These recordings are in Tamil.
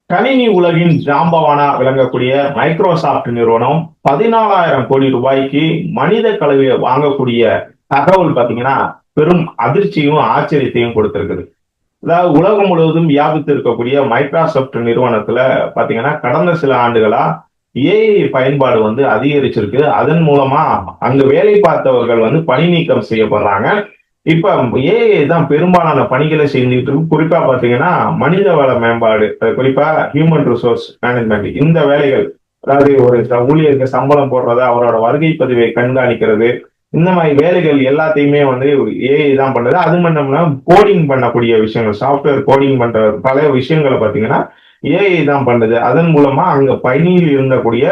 கணினி உலகின் ஜாம்பவானா விளங்கக்கூடிய மைக்ரோசாப்ட் நிறுவனம் 14,000 கோடி ரூபாய்க்கு மனித கலவையை வாங்கக்கூடிய தகவல் பாத்தீங்கன்னா பெரும் அதிர்ச்சியும் ஆச்சரியத்தையும் கொடுத்திருக்குது. அதாவது உலகம் முழுவதும் வியாபித்து இருக்கக்கூடிய மைக்ரோசாப்ட் நிறுவனத்துல பாத்தீங்கன்னா கடந்த சில ஆண்டுகளா ஏஐ பயன்பாடு அதிகரிச்சிருக்கு. அதன் மூலமா அங்கு வேலை பார்த்தவர்கள் பணி நீக்கம் செய்யப்படுறாங்க. இப்ப ஏஐ தான் பெரும்பாலான பணிகளை செஞ்சுட்டு இருக்கு. குறிப்பா பாத்தீங்கன்னா மனித வள மேம்பாடு, குறிப்பா ஹியூமன் ரிசோர்ஸ் மேனேஜ்மெண்ட் இந்த வேலைகள், அதாவது ஒரு ஊழியருக்கு சம்பளம் போடுறது, அவரோட வருகை பதிவை கண்காணிக்கிறது, இந்த மாதிரி வேலைகள் எல்லாத்தையுமே ஏஐ தான் பண்ணுது. அது மட்டும் இல்லாம கோடிங் பண்ணக்கூடிய விஷயங்கள், சாஃப்ட்வேர் கோடிங் பண்ற பல விஷயங்களை பாத்தீங்கன்னா ஏஐ தான் பண்ணுது. அதன் மூலமா அங்க பணியில் இருந்தக்கூடிய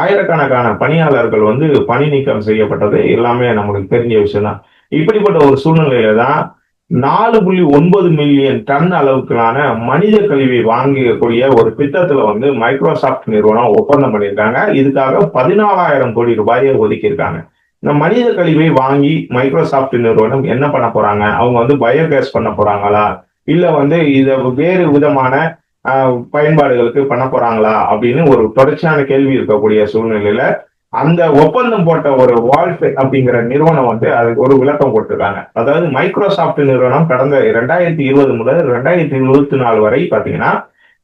ஆயிரக்கணக்கான பணியாளர்கள் பணி நீக்கம் செய்யப்பட்டது எல்லாமே நம்மளுக்கு தெரிஞ்ச விஷயம் தான். இப்படிப்பட்ட ஒரு சூழ்நிலையில தான் 4,9 மில்லியன் டன் அளவுக்கான மனித கழிவை வாங்கக்கூடிய ஒரு திட்டத்துல மைக்ரோசாப்ட் நிறுவனம் ஒப்பந்தம் பண்ணியிருக்காங்க. இதுக்காக 14,000 கோடி ரூபாயை ஒதுக்கியிருக்காங்க. இந்த மனித கழிவை வாங்கி மைக்ரோசாப்ட் நிறுவனம் என்ன பண்ண போறாங்க? அவங்க பயோகேஸ் பண்ண போறாங்களா, இல்ல இத வேறு விதமான பயன்பாடுகளுக்கு பண்ண போறாங்களா அப்படின்னு ஒரு தொடர்ச்சியான கேள்வி இருக்கக்கூடிய சூழ்நிலையில அந்த ஒப்பந்தம் போட்ட ஒரு வால்ட் அப்படிங்கிற நிறுவனம் அதுக்கு ஒரு விளக்கம் கொடுத்திருக்காங்க. அதாவது மைக்ரோசாப்ட் நிறுவனம் கடந்த 2020 முதல் 2024 வரை பாத்தீங்கன்னா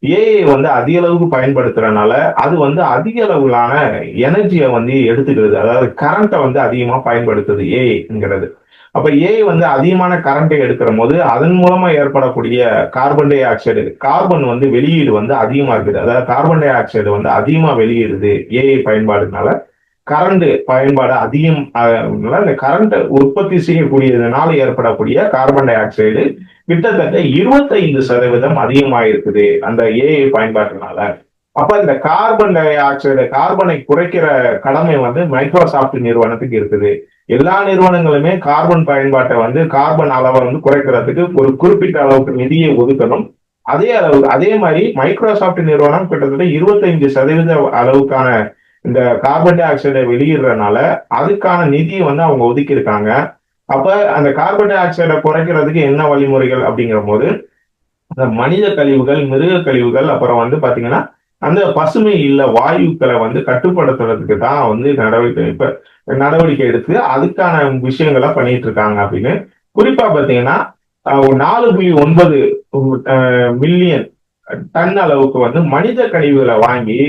ஏஐ அதிக அளவுக்கு பயன்படுத்துறதுனால அது அதிக அளவிலான எனர்ஜியை எடுத்துக்கிறது. அதாவது கரண்ட்டை அதிகமா பயன்படுத்துது ஏஐங்கிறது. அப்ப ஏஐ அதிகமான கரண்ட்டை எடுக்கிற போது அதன் மூலமா ஏற்படக்கூடிய கார்பன் டை ஆக்சைடு, கார்பன் வெளியீடு அதிகமா இருக்குது. அதாவது கார்பன் டை ஆக்சைடு அதிகமா வெளியிடுது ஏஐ பயன்பாடுனால. கரண்ட் பயன்பாடு அதிகம், இந்த கரண்ட் உற்பத்தி செய்யக்கூடியதுனால ஏற்படக்கூடிய கார்பன் டை ஆக்சைடு கிட்டத்தட்ட 25% அதிகமாயிருக்குது அந்த ஏஐ பயன்பாட்டினால. அப்ப இந்த கார்பன் டை ஆக்சைடு, கார்பனை குறைக்கிற கடமை மைக்ரோசாப்ட் நிறுவனத்துக்கு இருக்குது. எல்லா நிறுவனங்களுமே கார்பன் பயன்பாட்டை கார்பன் அளவை குறைக்கிறதுக்கு ஒரு குறிப்பிட்ட அளவுக்கு நிதியை ஒதுக்கணும். அதே மாதிரி மைக்ரோசாப்ட் நிறுவனம் கிட்டத்தட்ட 25% அளவுக்கான இந்த கார்பன் டை ஆக்சைடை வெளியிடுறதுனால அதுக்கான நிதியை அவங்க ஒதுக்கி இருக்காங்க. அப்ப அந்த கார்பன் டை ஆக்சைடை குறைக்கிறதுக்கு என்ன வழிமுறைகள் அப்படிங்கிற போது அந்த மனித கழிவுகள், மிருக கழிவுகள், அப்புறம் பாத்தீங்கன்னா அந்த பசுமை இல்ல வாயுக்களை கட்டுப்படுத்துறதுக்கு தான் நடவடிக்கை எடுத்து அதுக்கான விஷயங்களை பண்ணிட்டு இருக்காங்க அப்படின்னு. குறிப்பா பாத்தீங்கன்னா 4,9 மில்லியன் டன் அளவுக்கு மனித கழிவுகளை வாங்கி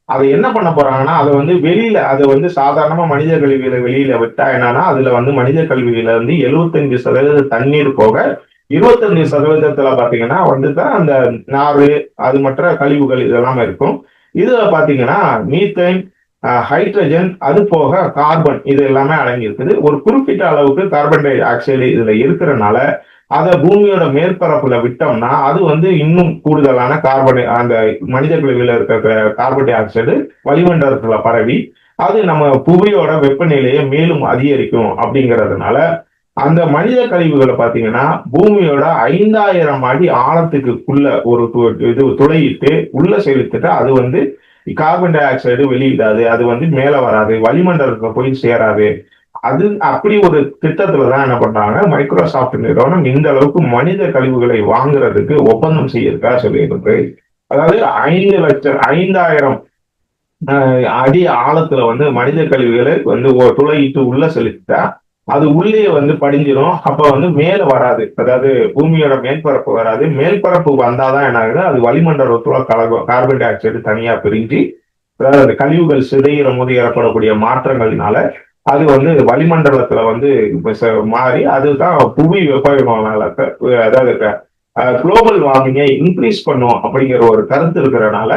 அதை என்ன பண்ண போறாங்கன்னா அதை வெளியில அதை சாதாரணமா மனித கழிவுகளை வெளியில விட்டா என்னன்னா அதுல மனித கழிவுகள 75% தண்ணீர் போக 25% பாத்தீங்கன்னா தான் அந்த நாறு, அது மற்ற கழிவுகள் இதெல்லாம் இருக்கும். இதுல பாத்தீங்கன்னா மீத்தேன், ஹைட்ரஜன், அது போக கார்பன், இது எல்லாமே அடங்கி இருக்குது. ஒரு குறிப்பிட்ட அளவுக்கு கார்பன் டை ஆக்சைடு இதுல இருக்கிறதுனால அதை பூமியோட மேற்பரப்புல விட்டோம்னா அது இன்னும் கூடுதலான கார்பன், அந்த மனித கழிவுல இருக்கிற கார்பன் டை ஆக்சைடு வளிமண்டலத்துல பரவி அது நம்ம புவியோட வெப்பநிலையை மேலும் அதிகரிக்கும். அப்படிங்கிறதுனால அந்த மனித கழிவுகளை பாத்தீங்கன்னா பூமியோட 5,000 அடி ஆழத்துக்குள்ள ஒரு இது துளையிட்டு உள்ள செலுத்திட்டு அது கார்பன் டை ஆக்சைடு வெளியிடாது, அது மேல வராது, வளிமண்டலத்துல போய் சேராது. அது அப்படி ஒரு திட்டத்துலதான் என்ன பண்றாங்க, மைக்ரோசாப்ட் நிறுவனம் இந்த அளவுக்கு மனித கழிவுகளை வாங்குறதுக்கு ஒப்பந்தம் செய்யிருக்கா சொல்லியிருக்கு. அதாவது 5,000 அடி ஆழத்துல மனித கழிவுகளை துளையிட்டு உள்ள செலுத்தா அது உள்ளே படிஞ்சிடும். அப்ப மேல வராது, அதாவது பூமியோட மேற்பரப்பு வராது. மேற்பரப்பு வந்தாதான் என்ன ஆகுது, அது வளிமண்டலத்துல கார்பன் டை ஆக்சைடு தனியா பிரிஞ்சு, அதாவது அந்த கழிவுகள் சிதைகிற போது ஏற்படக்கூடிய மாற்றங்கள்னால அது வளிமண்டலத்துல மாறி அதுதான் புவி வெப்பமயமானால, அதாவது குளோபல் வார்மிங்கை இன்க்ரீஸ் பண்ணும் அப்படிங்கிற ஒரு கருத்து இருக்கிறதுனால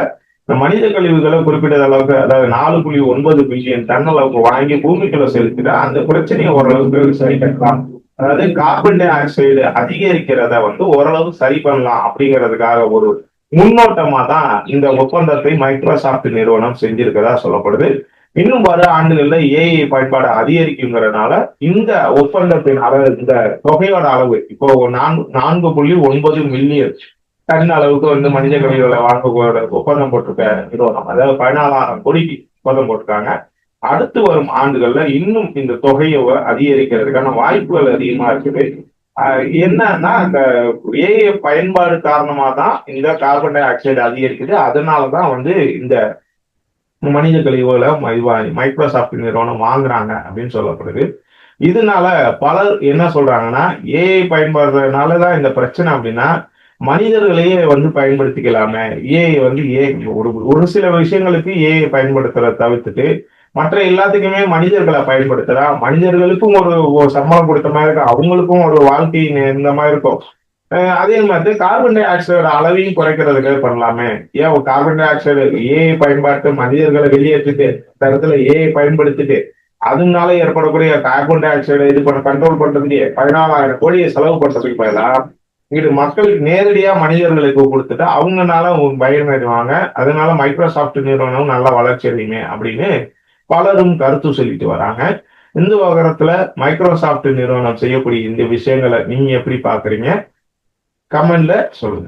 இந்த மனித கழிவுகளை குறிப்பிட்ட அளவுக்கு, அதாவது 4,9 பில்லியன் டன் அளவுக்கு வாங்கி பூமிக்குள்ள செலுத்திட்டா அந்த பிரச்சனையை ஓரளவுக்கு சரி பண்ணலாம். அதாவது கார்பன் டை ஆக்சைடு அதிகரிக்கிறத ஓரளவு சரி பண்ணலாம் அப்படிங்கிறதுக்காக ஒரு முன்னோட்டமா தான் இந்த ஒப்பந்தத்தை மைக்ரோசாப்ட் நிறுவனம் செஞ்சிருக்கிறதா சொல்லப்படுது. இன்னும் வர ஆண்டுகள்ல ஏஐ பயன்பாடு அதிகரிக்குங்கிறதுனால இந்த ஒப்பந்தத்தின் அளவு, இந்த தொகையோட அளவு இப்போ 4.9 மில்லியன் டன் அளவுக்கு மனித கழிவுகளை வாங்க ஒப்பந்தம் போட்டிருக்க நிறுவனம், அதாவது 14,000 கோடிக்கு ஒப்பந்தம் போட்டிருக்காங்க. அடுத்து வரும் ஆண்டுகள்ல இன்னும் இந்த தொகையை அதிகரிக்கிறதுக்கான வாய்ப்புகள் அதிகமா இருக்குது. என்னன்னா அந்த ஏஐ பயன்பாடு காரணமா தான் இந்த கார்பன் டை ஆக்சைடு அதிகரிக்குது. அதனாலதான் வந்து இந்த மனித கழிவுகளை மைக்ரோசாப்ட் நிறுவனம் வாங்குறாங்க அப்படின்னு சொல்லப்படுது. இதனால பலர் என்ன சொல்றாங்கன்னா, ஏஐ பயன்படுறதுனாலதான் இந்த பிரச்சனை அப்படின்னா, மனிதர்களையே வந்து பயன்படுத்திக்கலாமே. ஏஐ வந்து ஒரு ஒரு சில விஷயங்களுக்கு ஏஐ பயன்படுத்துறத தவிர்த்துட்டு, மற்ற எல்லாத்துக்குமே மனிதர்களை பயன்படுத்துறா. மனிதர்களுக்கும் ஒரு சம்பளம் கொடுத்த மாதிரி இருக்கும். அவங்களுக்கும் ஒரு வாழ்க்கை இந்த மாதிரி இருக்கும். அதே மாதிரி கார்பன் டை ஆக்சைடு அளவையும் குறைக்கிறதுக்கு பண்ணலாமே. ஏன் கார்பன் டை ஆக்சைடு ஏஐ பயன்பாட்டு மனிதர்களை வெளியேற்றிட்டு இந்த இடத்துல ஏஐ பயன்படுத்திட்டு அதனால ஏற்படக்கூடிய கார்பன் டை ஆக்சைடை இது பண்ண கண்ட்ரோல் பண்றதுக்கு 14,000 கோடியை செலவு பண்றதுக்கு பதிலா இங்கிட்டு மக்களுக்கு நேரடியா மனிதர்களுக்கு கொடுத்துட்டு அவங்கனால பயனடைவாங்க. அதனால மைக்ரோசாப்ட் நிறுவனம் நல்லா வளர்ச்சி அடையுமே அப்படின்னு பலரும் கருத்து சொல்லிட்டு வராங்க. இந்த விவகாரத்துல மைக்ரோசாப்ட் நிறுவனம் செய்யக்கூடிய இந்த விஷயங்களை நீங்க எப்படி பாக்குறீங்க? கமெண்ட்ல சொல்லுங்க.